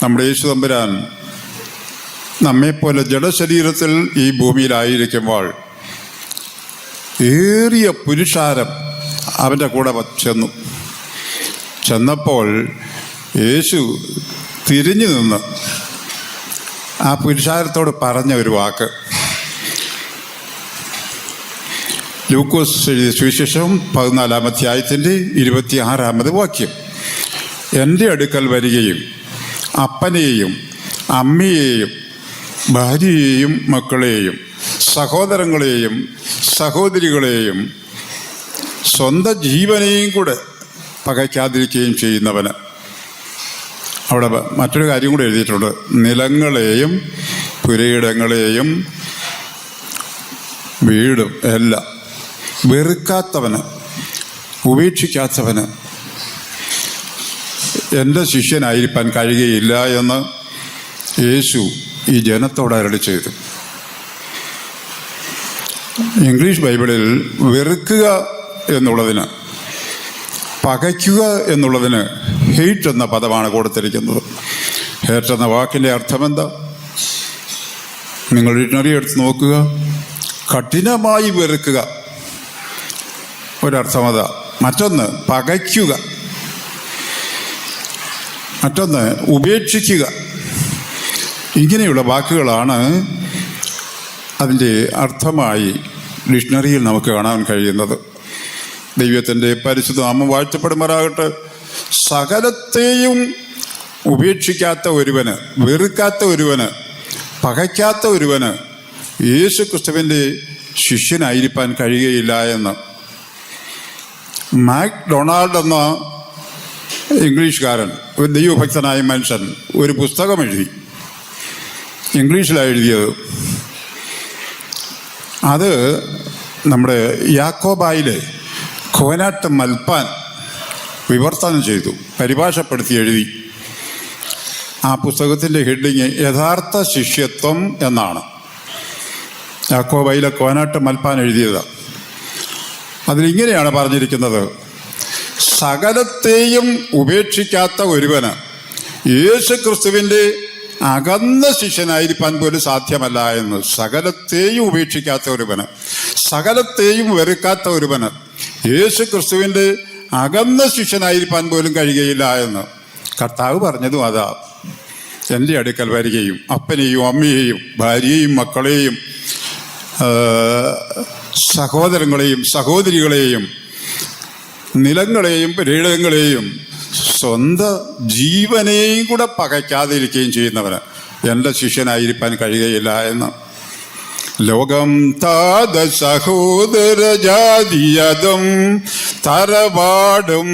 നമ്മുടെ യേശു തമ്പുരാൻ നമ്മെപ്പോലെ ജഡശരീരത്തിൽ ഈ ഭൂമിയിലായിരിക്കുമ്പോൾ ഏറിയ പുരുഷാരം അവൻ്റെ കൂടെ ചെന്നപ്പോൾ യേശു തിരിഞ്ഞു നിന്ന് ആ പുരുഷാരത്തോട് പറഞ്ഞ ഒരു വാക്ക്, ലൂക്കോസ് എഴുതിയ സുവിശേഷം 14-ാം അധ്യായത്തിൻ്റെ 26-ാമത് വാക്യം. എൻ്റെ അടുക്കൽ വരികയും അപ്പനെയും അമ്മയെയും ഭാര്യയെയും മക്കളെയും സഹോദരങ്ങളെയും സഹോദരികളെയും സ്വന്തം ജീവനെയും കൂടെ പകയ്ക്കാതിരിക്കുകയും ചെയ്യുന്നവന്. അവിടെ മറ്റൊരു കാര്യം കൂടെ എഴുതിയിട്ടുണ്ട്, നിലങ്ങളെയും പുരയിടങ്ങളെയും വീടും എല്ലാം വെറുക്കാത്തവന്, ഉപേക്ഷിക്കാത്തവന് എൻ്റെ ശിഷ്യനായിരിക്കാൻ കഴിയുകയില്ല എന്ന് യേശു ഈ ജനത്തോട് അരുളി ചെയ്തു. ഇംഗ്ലീഷ് ബൈബിളിൽ വെറുക്കുക എന്നുള്ളതിന്, പകയ്ക്കുക എന്നുള്ളതിന് ഹെയ്റ്റ് എന്ന പദമാണ് കൊടുത്തിരിക്കുന്നത്. ഹേറ്റ് എന്ന വാക്കിൻ്റെ അർത്ഥമെന്താ? നിങ്ങൾ ഡിക്ഷണറി എടുത്ത് നോക്കുക. കഠിനമായി വെറുക്കുക ഒരർത്ഥമതാ. മറ്റൊന്ന് പകയ്ക്കുക, മറ്റൊന്ന് ഉപേക്ഷിക്കുക. ഇങ്ങനെയുള്ള വാക്കുകളാണ് അതിൻ്റെ അർത്ഥമായി ഡിക്ഷണറിയിൽ നമുക്ക് കാണാൻ കഴിയുന്നത്. ദൈവത്തിൻ്റെ പരിശുദ്ധ നാമം വാഴ്ത്തപ്പെടുമാറാകട്ടെ. സകലത്തെയും ഉപേക്ഷിക്കാത്ത ഒരുവന്, വെറുക്കാത്ത ഒരുവന്, പകയ്ക്കാത്ത ഒരുവന് യേശു ക്രിസ്തുവിൻ്റെ ശിഷ്യനായിരിക്കാൻ കഴിയുകയില്ല എന്ന് മാക് ഡൊണാൾഡ് എന്ന ഇംഗ്ലീഷുകാരൻ, ഒരു ദൈവഭക്തനായ മനുഷ്യൻ, ഒരു പുസ്തകം എഴുതി. ഇംഗ്ലീഷിലാണ് എഴുതിയത്. അത് നമ്മുടെ യാക്കോബായിലെ കോനാട്ട് മൽപ്പാൻ വിവർത്തനം ചെയ്തു, പരിഭാഷപ്പെടുത്തി എഴുതി. ആ പുസ്തകത്തിൻ്റെ ഹെഡിങ് യഥാർത്ഥ ശിഷ്യത്വം എന്നാണ്. യാക്കോബായിലെ കോനാട്ട് മൽപ്പാൻ എഴുതിയത്. അതിലിങ്ങനെയാണ് പറഞ്ഞിരിക്കുന്നത്, സകലത്തെയും ഉപേക്ഷിക്കാത്ത ഒരുവന് യേശു ക്രിസ്തുവിൻ്റെ അകന്ന ശിഷ്യനായിരിക്കാൻ പോലും സാധ്യമല്ല എന്ന്. സകലത്തെയും ഉപേക്ഷിക്കാത്ത ഒരുവന്, സകലത്തെയും വെറുക്കാത്ത ഒരുവന് യേശു ക്രിസ്തുവിൻ്റെ അകന്ന ശിഷ്യനായിരിക്കാൻ പോലും കഴിയുകയില്ല എന്ന് കർത്താവ് പറഞ്ഞതും അതാ. എൻ്റെ അടുക്കൽ വരികയും അപ്പനെയും അമ്മയെയും ഭാര്യയെയും മക്കളെയും സഹോദരങ്ങളെയും സഹോദരികളെയും നിലങ്ങളെയും പുരയിടങ്ങളെയും സ്വന്തം ജീവനെയും കൂടെ പകയ്ക്കാതിരിക്കുകയും ചെയ്യുന്നവന് എൻ്റെ ശിഷ്യനായിരിക്കാൻ കഴിയുകയില്ല എന്ന്. ലോകം താത സഹോദര ജാതിയതും തറവാടും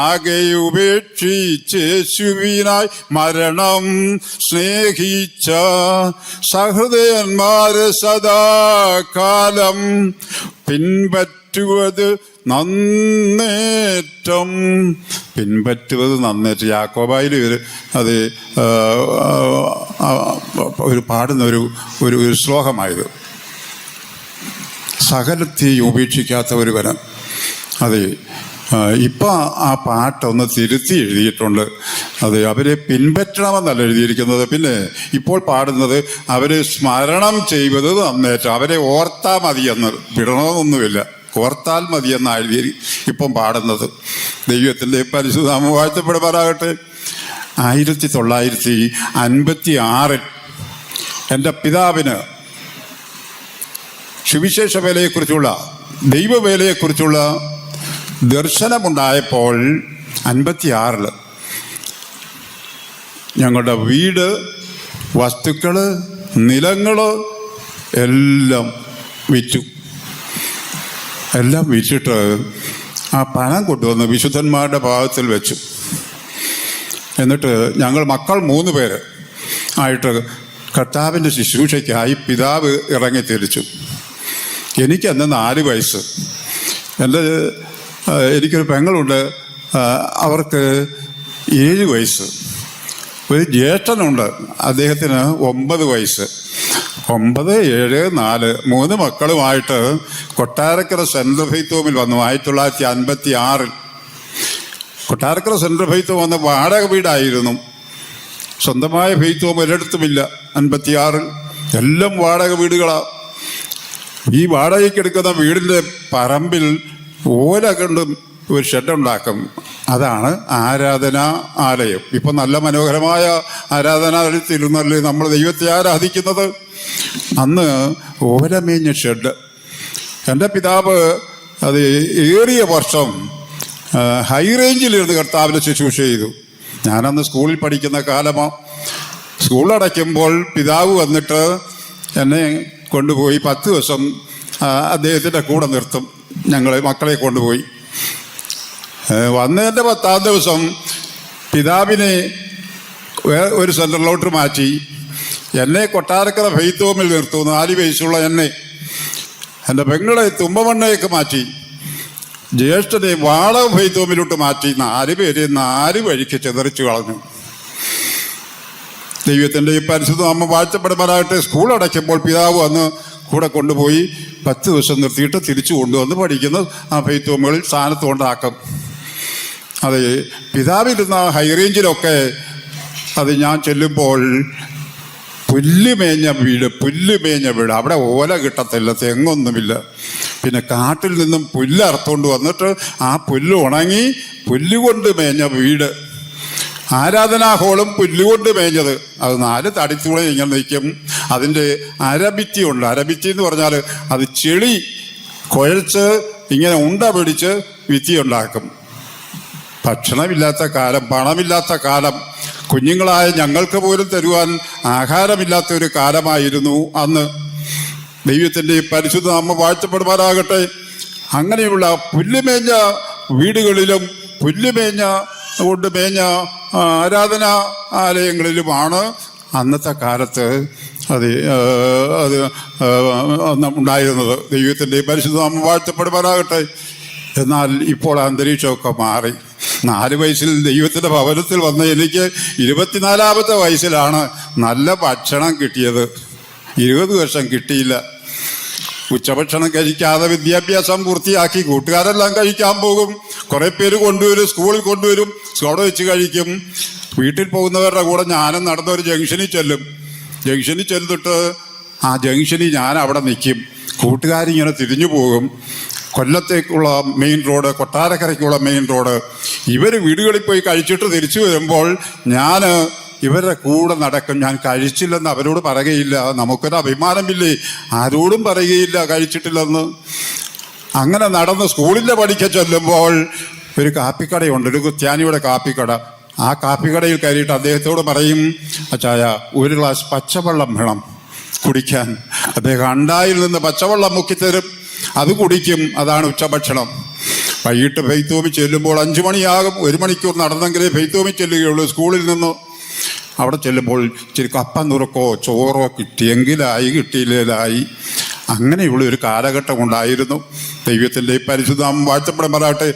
ആകെ ഉപേക്ഷിച്ചേശുവിനായി മരണം സ്നേഹിച്ച സഹൃദയന്മാരെ സദാകാലം പിൻപറ്റുവത് നന്നേറ്റം. പിൻപറ്റുவது നന്നേറ്റം. യാക്കോബായിൽ അത് ഒരു പാടുന്ന ഒരു ശ്ലോകമായത്. സകലത്തെയും ഉപേക്ഷിക്കാത്ത ഒരുവന്. അതെ, ഇപ്പം ആ പാട്ടൊന്ന് തിരുത്തി എഴുതിയിട്ടുണ്ട്. അത് അവരെ പിൻപറ്റണമെന്നല്ല എഴുതിയിരിക്കുന്നത്. പിന്നെ ഇപ്പോൾ പാടുന്നത് അവരെ സ്മരണം ചെയ്തത് നന്നേറ്റം. അവരെ ഓർത്താൽ മതിയെന്ന്, വിടണമെന്നൊന്നുമില്ല, ഓർത്താൽ മതിയെന്ന് എഴുതി ഇപ്പം പാടുന്നത്. ദൈവത്തിൻ്റെ പരിശുദ്ധനാമം വാഴ്ത്തപ്പെടുമാറാകട്ടെ. 1956 എൻ്റെ പിതാവിന് സുവിശേഷ വേലയെക്കുറിച്ചുള്ള, ദൈവവേലയെക്കുറിച്ചുള്ള ദർശനമുണ്ടായപ്പോൾ 56 ഞങ്ങളുടെ വീട്, വസ്തുക്കൾ, നിലങ്ങൾ എല്ലാം വിറ്റു. എല്ലാം വിറ്റിട്ട് ആ പണം കൊണ്ടുവന്ന് വിശുദ്ധന്മാരുടെ ഭാഗത്തിൽ വെച്ചു. എന്നിട്ട് ഞങ്ങൾ മക്കൾ 3 പേര് ആയിട്ട് കർത്താവിൻ്റെ ശുശ്രൂഷയ്ക്കായി പിതാവ് ഇറങ്ങി തിരിച്ചു. എനിക്കന്ന് 4 വയസ്സ്. എനിക്കൊരു പെങ്ങളുണ്ട്, അവർക്ക് 7 വയസ്സ്. ഒരു ജ്യേഷ്ഠനുണ്ട്, അദ്ദേഹത്തിന് 9 വയസ്സ്. 9, 7, 4 3 മക്കളുമായിട്ട് കൊട്ടാരക്കര സെൻട്രൽ ഫെയ്ത്ത് വന്നു. 1956 കൊട്ടാരക്കര സെൻട്രൽ ഫെയ്ത്ത് വന്ന വാടക വീടായിരുന്നു. സ്വന്തമായ ഫെയ്ത്തോം ഒരിടത്തുമില്ല. 56 എല്ലാം വാടക വീടുകളാണ്. ഈ വാടകയ്ക്കെടുക്കുന്ന വീടിൻ്റെ പറമ്പിൽ ഓല കൊണ്ട് ഒരു ഷെഡുണ്ടാക്കും. അതാണ് ആരാധനാ ആലയം. ഇപ്പം നല്ല മനോഹരമായ ആരാധനാലയത്തിരുന്നല്ലേ നമ്മൾ ദൈവത്തെ ആരാധിക്കുന്നത്. അന്ന് ഓലമേഞ്ഞ ഷെഡ്. എൻ്റെ പിതാവ് അത് ഏറിയ വർഷം ഹൈ റേഞ്ചിലിരുന്ന് കർത്താവിനെ ശുശ്രൂഷ ചെയ്തു. ഞാനന്ന് സ്കൂളിൽ പഠിക്കുന്ന കാലമാണ്. സ്കൂളടയ്ക്കുമ്പോൾ പിതാവ് വന്നിട്ട് എന്നെ കൊണ്ടുപോയി 10 ദിവസം അദ്ദേഹത്തിൻ്റെ കൂടെ നിർത്തും. മക്കളെ കൊണ്ടുപോയി. വന്നതിൻ്റെ 10ാം ദിവസം പിതാവിനെ ഒരു സെൻറ്ററിലോട്ട് മാറ്റി എന്നെ കൊട്ടാരക്കര ഫെയ്ത്തോമിൽ നിർത്തും. 4 വയസ്സുള്ള എന്നെ. എൻ്റെ പെങ്ങളെ തുമ്പമണ്ണയൊക്കെ മാറ്റി. ജ്യേഷ്ഠനെ വാടക ഫെയ്ത്തോമിലോട്ട് മാറ്റി. 4 പേരെ 4 വഴിക്ക് ചിതറിച്ചു കളഞ്ഞു. ദൈവത്തിൻ്റെ ഈ പരിശുദ്ധ നാമം വാഴ്ത്തപ്പെടുമാറാകട്ടെ. സ്കൂൾ അടയ്ക്കുമ്പോൾ പിതാവ് വന്ന് കൂടെ കൊണ്ടുപോയി 10 ദിവസം നിർത്തിയിട്ട് തിരിച്ചു കൊണ്ടുവന്ന് പഠിക്കുന്ന ആ ഫെയ്ത്തോമുകളിൽ സ്ഥാനത്ത് കൊണ്ടാക്കും. അത് പിതാവിരുന്ന ഹൈറേഞ്ചിലൊക്കെ അത് ഞാൻ ചെല്ലുമ്പോൾ പുല്ലുമേഞ്ഞ വീട്. അവിടെ ഓല കിട്ടത്തില്ല, തെങ്ങൊന്നുമില്ല. പിന്നെ കാട്ടിൽ നിന്നും പുല്ല് അറുത്തുകൊണ്ട് വന്നിട്ട് ആ പുല്ല് ഉണങ്ങി പുല്ലുകൊണ്ട് മേഞ്ഞ വീട്. ആരാധനാ ഹോളും പുല്ലുകൊണ്ട് മേഞ്ഞത്. അത് 4 തടിത്തൂളെ ഇങ്ങനെ നിൽക്കും. അതിൻ്റെ അരഭിത്തിയുണ്ട്. അരഭിത്തി എന്ന് പറഞ്ഞാൽ അത് ചെളി കുഴച്ച് ഇങ്ങനെ ഉണ്ട പിടിച്ച് ഭിത്തി ഉണ്ടാക്കും. ഭക്ഷണമില്ലാത്ത കാലം, പണമില്ലാത്ത കാലം, കുഞ്ഞുങ്ങളായ ഞങ്ങൾക്ക് പോലും തരുവാൻ ആഹാരമില്ലാത്ത ഒരു കാലമായിരുന്നു അന്ന്. ദൈവത്തിൻ്റെ പരിശുദ്ധ നാമം വാഴ്ത്തപ്പെടുമാറാകട്ടെ. അങ്ങനെയുള്ള പുല്ലുമേഞ്ഞ വീടുകളിലും പുല്ലുമേഞ്ഞ കൊണ്ട് മേഞ്ഞ ആരാധനാ ആലയങ്ങളിലുമാണ് അന്നത്തെ കാലത്ത് അത് ഉണ്ടായിരുന്നത്. ദൈവത്തിൻ്റെ പരിശുദ്ധ നാമം വാഴ്ത്തപ്പെടുമാറാകട്ടെ. എന്നാൽ ഇപ്പോൾ അന്തരീക്ഷമൊക്കെ മാറി. 4 വയസ്സിൽ ദൈവത്തിൻ്റെ ഭവനത്തിൽ വന്ന എനിക്ക് 24ാമത്തെ വയസ്സിലാണ് നല്ല ഭക്ഷണം കിട്ടിയത്. 20 വർഷം കിട്ടിയില്ല. ഉച്ചഭക്ഷണം കഴിക്കാതെ വിദ്യാഭ്യാസം പൂർത്തിയാക്കി കൂട്ടുകാരെല്ലാം കഴിക്കാൻ പോകും. കുറേ പേര് കൊണ്ടുവരും, സ്കൂളിൽ കൊണ്ടുവരും, അവിടെ വെച്ച് കഴിക്കും. വീട്ടിൽ പോകുന്നവരുടെ കൂടെ ഞാനും നടന്ന ഒരു ജംഗ്ഷനിൽ ചെല്ലും. ജംഗ്ഷനിൽ ചെന്നിട്ട് ആ ജംഗ്ഷനിൽ ഞാൻ അവിടെ നിൽക്കും. കൂട്ടുകാരിങ്ങനെ തിരിഞ്ഞു പോകും. കൊല്ലത്തേക്കുള്ള മെയിൻ റോഡ്, കൊട്ടാരക്കരയ്ക്കുള്ള മെയിൻ റോഡ്. ഇവർ വീടുകളിൽ പോയി കഴിച്ചിട്ട് തിരിച്ചു വരുമ്പോൾ ഞാൻ ഇവരുടെ കൂടെ നടക്കും. ഞാൻ കഴിച്ചില്ലെന്ന് അവരോട് പറയുകയില്ല. നമുക്കൊരു അഭിമാനമില്ലേ, ആരോടും പറയുകയില്ല കഴിച്ചിട്ടില്ലെന്ന്. അങ്ങനെ നടന്ന് സ്കൂളിൻ്റെ പഠിക്ക ചെല്ലുമ്പോൾ ഒരു കാപ്പിക്കടയുണ്ട്, ഒരു ക്രിസ്ത്യാനിയുടെ കാപ്പിക്കട. ആ കാപ്പിക്കടയിൽ കയറിയിട്ട് അദ്ദേഹത്തോട് പറയും, അച്ചായ 1 ഗ്ലാസ് പച്ചവെള്ളം വേണം കുടിക്കാൻ. അദ്ദേഹം അണ്ടായിൽ നിന്ന് പച്ചവെള്ളം മുക്കിത്തരും, അത് കുടിക്കും. അതാണ് ഉച്ചഭക്ഷണം. വൈകിട്ട് ഫെയ്ത്തോമിൽ ചെല്ലുമ്പോൾ 5 മണിയാകും. 1 മണിക്കൂർ നടന്നെങ്കിലേ ഫെയ്ത്തോമിൽ ചെല്ലുകയുള്ളൂ സ്കൂളിൽ നിന്ന്. അവിടെ ചെല്ലുമ്പോൾ ഇച്ചിരി കപ്പ നുറുക്കോ ചോറോ കിട്ടിയെങ്കിലായി, കിട്ടിയില്ലായി. അങ്ങനെയുള്ള ഒരു കാലഘട്ടം ഉണ്ടായിരുന്നു. ദൈവത്തിൻ്റെ പരിശുദ്ധ നാമം വാഴ്ത്തപ്പെടുമാറാകട്ടെ.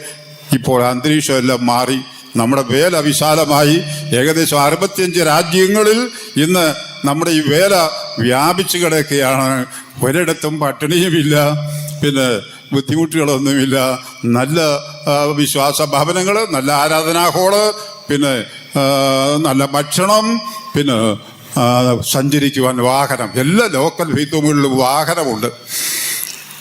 ഇപ്പോൾ അന്തരീക്ഷം എല്ലാം മാറി. നമ്മുടെ വേല വിശാലമായി. ഏകദേശം 65 രാജ്യങ്ങളിൽ ഇന്ന് നമ്മുടെ ഈ വേല വ്യാപിച്ചു കിടക്കുകയാണ്. ഒരിടത്തും പട്ടിണിയുമില്ല, പിന്നെ ബുദ്ധിമുട്ടുകളൊന്നുമില്ല. നല്ല വിശ്വാസ ഭവനങ്ങൾ, നല്ല ആരാധനാ ഹോള്, പിന്നെ നല്ല ഭക്ഷണം, പിന്നെ സഞ്ചരിക്കുവാൻ വാഹനം. എല്ലാ ലോക്കൽ ഫെയ്ത്തോമുകളിലും വാഹനമുണ്ട്.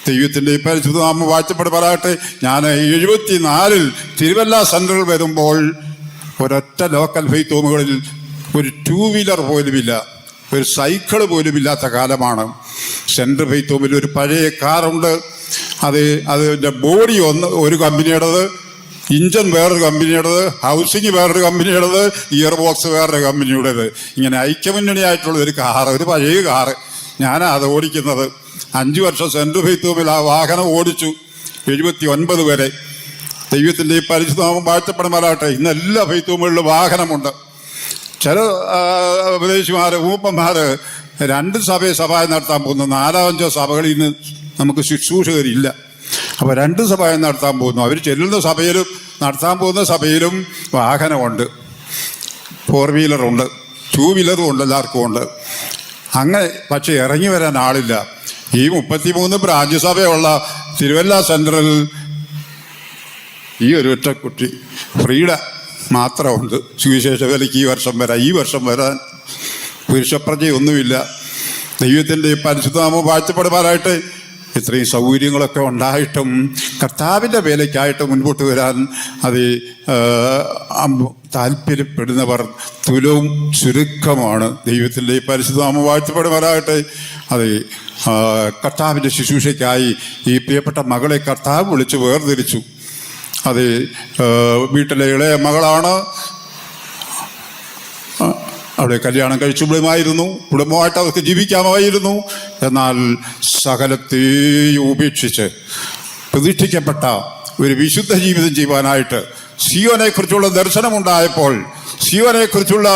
ദൈവത്തിൻ്റെ പരിശുദ്ധ നാമം വാഴ്ത്തപ്പെടുമാറാകട്ടെ. ഞാൻ 74 തിരുവല്ല സെൻട്രൽ വരുമ്പോൾ ഒരൊറ്റ ലോക്കൽ ഫെയ്ത്തോമുകളിൽ ഒരു 2 വീലർ പോലുമില്ല, ഒരു സൈക്കിൾ പോലും ഇല്ലാത്ത കാലമാണ്. സെൻട്രൽ ഫെയ്ത്തോമിൽ ഒരു പഴയ കാറുണ്ട്. അതിൻ്റെ ബോഡി ഒരു കമ്പനിയുടേത്, ഇഞ്ചൻ വേറൊരു കമ്പനിയുടേത്, ഹൗസിങ് വേറൊരു കമ്പനിയുടേത്, ഗിയർ ബോക്സ് വേറൊരു കമ്പനിയുടേത്. ഇങ്ങനെ ഐക്യമുന്നണിയായിട്ടുള്ള ഒരു കാറ്, ഒരു പഴയ കാറ്. ഞാനാണ് അത് ഓടിക്കുന്നത്. 5 വർഷം സെൻട്രൽ ഫെയ്ത്തോമിൽ ആ വാഹനം ഓടിച്ചു, 79 വരെ. ദൈവത്തിൻ്റെ ഈ പരിശുദ്ധനാമം വാഴ്ത്തപ്പെടുമാറാകട്ടെ. ഇന്ന് എല്ലാ ഫെയ്ത്തോമുകളിലും വാഹനമുണ്ട്. ചില ഉപദേശിമാർ, ഊപ്പന്മാർ 2 സഭയെ നടത്താൻ പോകുന്നു. 4-5 സഭകളിൽ നിന്ന് നമുക്ക് ശുശ്രൂഷകരില്ല. അപ്പോൾ 2 സഭയെ നടത്താൻ പോകുന്നു. അവർ ചെല്ലുന്ന സഭയിലും നടത്താൻ പോകുന്ന സഭയിലും വാഹനമുണ്ട്. 4 വീലറുണ്ട്, 2 വീലറും ഉണ്ട്, എല്ലാവർക്കും ഉണ്ട്. അങ്ങനെ പക്ഷെ ഇറങ്ങി വരാൻ ആളില്ല. ഈ 33 ബ്രാഞ്ച് സഭയുള്ള തിരുവല്ല സെൻട്രൽ ഈ ഒരു ഒറ്റക്കുട്ടി ഫ്രീഡ മാത്രമുണ്ട് സുവിശേഷ വേലയ്ക്ക് ഈ വർഷം വരാൻ പുരുഷപ്രജയൊന്നുമില്ല. ദൈവത്തിൻ്റെ പരിശുദ്ധനാമം വാഴ്ത്തപ്പെടുവാനായിട്ട് ഇത്രയും സൗകര്യങ്ങളൊക്കെ ഉണ്ടായിട്ടും കർത്താവിൻ്റെ വേലയ്ക്കായിട്ട് മുൻപോട്ട് വരാൻ അത് താല്പര്യപ്പെടുന്നവർ തുലവും ചുരുക്കമാണ്. ദൈവത്തിൻ്റെ പരിശുദ്ധനാമം വാഴ്ത്തപ്പെടുവാനായിട്ട് അത് കർത്താവിൻ്റെ ശുശ്രൂഷയ്ക്കായി ഈ പ്രിയപ്പെട്ട മകളെ കർത്താവ് വിളിച്ച് വേർതിരിച്ചു. അത് വീട്ടിലെ ഇളയ മകളാണ്. അവിടെ കല്യാണം കഴിച്ചുവിടുമായിരുന്നു, കുടുംബമായിട്ട് അവർക്ക് ജീവിക്കാമായിരുന്നു. എന്നാൽ സകലത്തെയും ഉപേക്ഷിച്ച് പ്രതിഷ്ഠിക്കപ്പെട്ട ഒരു വിശുദ്ധ ജീവിതം ചെയ്യുവാനായിട്ട് സിയോനെക്കുറിച്ചുള്ള ദർശനമുണ്ടായപ്പോൾ, സിയോനെക്കുറിച്ചുള്ള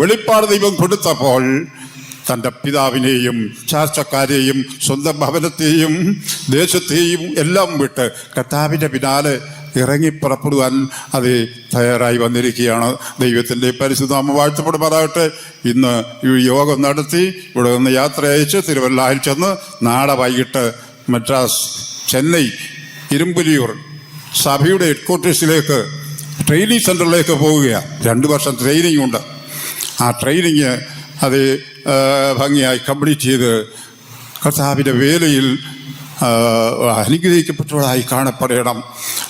വെളിപ്പാട് ദൈവം കൊടുത്തപ്പോൾ തൻ്റെ പിതാവിനെയും ചാർച്ചക്കാരെയും സ്വന്തം ഭവനത്തെയും ദേശത്തെയും എല്ലാം വിട്ട് കർത്താവിൻ്റെ പിന്നാലെ ഇറങ്ങി പുറപ്പെടുവാൻ അത് തയ്യാറായി വന്നിരിക്കുകയാണ്. ദൈവത്തിൻ്റെ പരിശുദ്ധനാമം വാഴ്ത്തപ്പെടുമാറാകട്ടെ. ഇന്ന് ഈ യോഗം നടത്തി ഇവിടെ നിന്ന് യാത്ര അയച്ച് തിരുവല്ലയിൽ ചെന്ന് നാളെ വൈകിട്ട് മദ്രാസ്, ചെന്നൈ, ഇരുമ്പുലിയൂർ സഭയുടെ ഹെഡ്ക്വാർട്ടേഴ്സിലേക്ക് ട്രെയിനിങ് സെൻ്ററിലേക്ക് പോവുകയാണ്. 2 വർഷം ട്രെയിനിങ് ഉണ്ട്. ആ ട്രെയിനിങ് അത് ഭംഗിയായി കംപ്ലീറ്റ് ചെയ്ത് കർത്താവിൻ്റെ വേലയിൽ അനുഗ്രഹിക്കപ്പെട്ടവരായി കാണപ്പെടണം.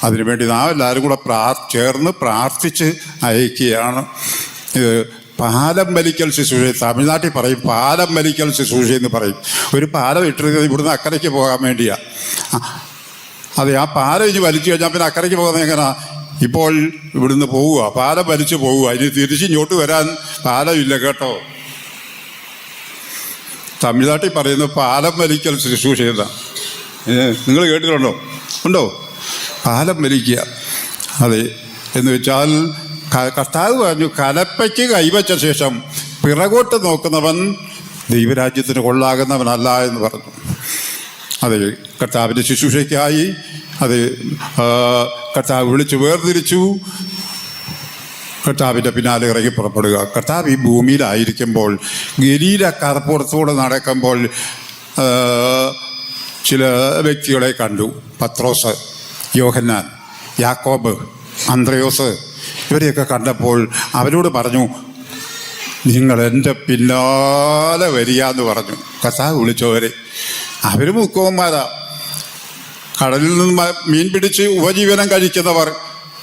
അതിനുവേണ്ടി നാം എല്ലാവരും കൂടെ ചേർന്ന് പ്രാർത്ഥിച്ച് അയക്കുകയാണ്. ഇത് പാലം വലിക്കൽ ശുശ്രൂഷ, തമിഴ്നാട്ടിൽ പറയും പാലം വലിക്കൽ ശുശ്രൂഷ എന്ന് പറയും. ഒരു പാലം ഇട്ടിരുന്നത് ഇവിടുന്ന് അക്കരയ്ക്ക് പോകാൻ വേണ്ടിയാണ്. അതെ, ആ പാലം ഇനി വലിച്ചു കഴിഞ്ഞാൽ പിന്നെ അക്കരയ്ക്ക് പോകുന്നത് എങ്ങനെയാ? ഇപ്പോൾ ഇവിടുന്ന് പോവുക, പാലം വലിച്ചു പോവുക. ഇനി തിരിച്ചിങ്ങോട്ട് വരാൻ പാലമില്ല കേട്ടോ. തമിഴ്നാട്ടിൽ പറയുന്നത് പാലം വലിക്കൽ ശുശ്രൂഷ ചെയ്ത നിങ്ങൾ കേട്ടിട്ടുണ്ടോ? ഉണ്ടോ? പാലം വലിക്കുക. അതെ, എന്ന് വെച്ചാൽ കർത്താവ് പറഞ്ഞു, കലപ്പയ്ക്ക് കൈവച്ച ശേഷം പിറകോട്ട് നോക്കുന്നവൻ ദൈവരാജ്യത്തിന് കൊള്ളാകുന്നവനല്ല എന്ന് പറഞ്ഞു. അതെ, കർത്താവിൻ്റെ ശുശ്രൂഷയ്ക്കായി അത് കർത്താവ് വിളിച്ച് വേർതിരിച്ചു. കർത്താവിൻ്റെ പിന്നാലെ ഇറങ്ങി പുറപ്പെടുക. കർത്താവ് ഈ ഭൂമിയിലായിരിക്കുമ്പോൾ ഗലീലക്കാർ പുറത്തുകൂടെ നടക്കുമ്പോൾ ചില വ്യക്തികളെ കണ്ടു. പത്രോസ്, യോഹന്നാൻ, യാക്കോബ്, അന്ത്രയോസ്, ഇവരെയൊക്കെ കണ്ടപ്പോൾ അവരോട് പറഞ്ഞു, നിങ്ങൾ എൻ്റെ പിന്നാലെ വരിക എന്ന് പറഞ്ഞു. കർത്താവ് വിളിച്ചവരെ, അവർ മുക്കോന്മാരാ. കടലിൽ നിന്ന് മീൻ പിടിച്ച് ഉപജീവനം കഴിക്കുന്നവർ.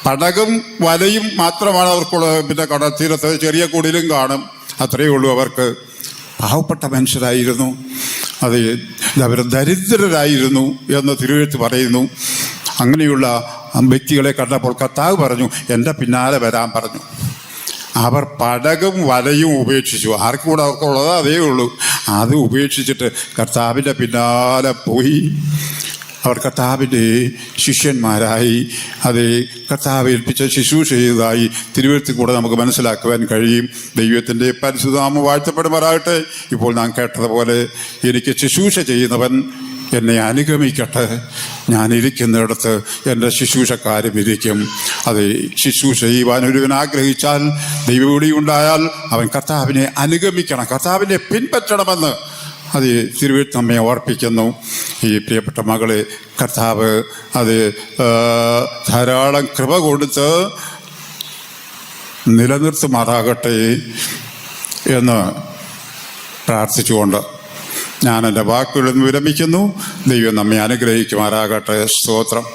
പടകും വലയും മാത്രമാണ് അവർക്കുള്ളത്. പിന്നെ കടൽ തീരത്ത് ചെറിയ കുടിലും കാണും, അത്രയേ ഉള്ളൂ അവർക്ക്. പാവപ്പെട്ട മനുഷ്യരായിരുന്നു. അത് അവർ ദരിദ്രരായിരുന്നു എന്ന് തിരുവെഴുത്ത് പറയുന്നു. അങ്ങനെയുള്ള വ്യക്തികളെ കണ്ടപ്പോൾ കർത്താവ് പറഞ്ഞു, എൻ്റെ പിന്നാലെ വരാൻ പറഞ്ഞു. അവർ പടകും വലയും ഉപേക്ഷിച്ചു. ആർക്കും കൂടെ അവർക്കുള്ളത് അതേ ഉള്ളൂ. അത് ഉപേക്ഷിച്ചിട്ട് കർത്താവിൻ്റെ പിന്നാലെ പോയി. അവർ കർത്താവിൻ്റെ ശിഷ്യന്മാരായി. അത് കർത്താവ് ഏൽപ്പിച്ച ശുശ്രൂഷ ചെയ്തതായി തിരുവെഴുത്തിൽ കൂടെ നമുക്ക് മനസ്സിലാക്കുവാൻ കഴിയും. ദൈവത്തിൻ്റെ പരിശുദ്ധനാമം വാഴ്ത്തപ്പെടുമാറാകട്ടെ. ഇപ്പോൾ നാം കേട്ടതുപോലെ, എനിക്ക് ശുശ്രൂഷ ചെയ്യുന്നവൻ എന്നെ അനുഗമിക്കട്ടെ. ഞാനിരിക്കുന്നിടത്ത് എൻ്റെ ശുശ്രൂഷക്കാരും ഇരിക്കും. അത് ശുശ്രൂഷ ചെയ്യുവാൻ ഒരുവൻ ആഗ്രഹിച്ചാൽ, ദൈവവിളി ഉണ്ടായാൽ അവൻ കർത്താവിനെ അനുഗമിക്കണം, കർത്താവിനെ പിൻപറ്റണമെന്ന് അത് തിരുവെഴുത്ത് നമ്മെ ഓർപ്പിക്കുന്നു. ഈ പ്രിയപ്പെട്ട മകളെ കർത്താവ് അത് ധാരാളം കൃപ കൊടുത്ത് നിലനിർത്തുമാറാകട്ടെ എന്ന് പ്രാർത്ഥിച്ചുകൊണ്ട് ഞാൻ എൻ്റെ വാക്കുകളിൽ നിന്ന് വിരമിക്കുന്നു. ദൈവം നമ്മെ അനുഗ്രഹിക്കുമാറാകട്ടെ. സ്തോത്രം.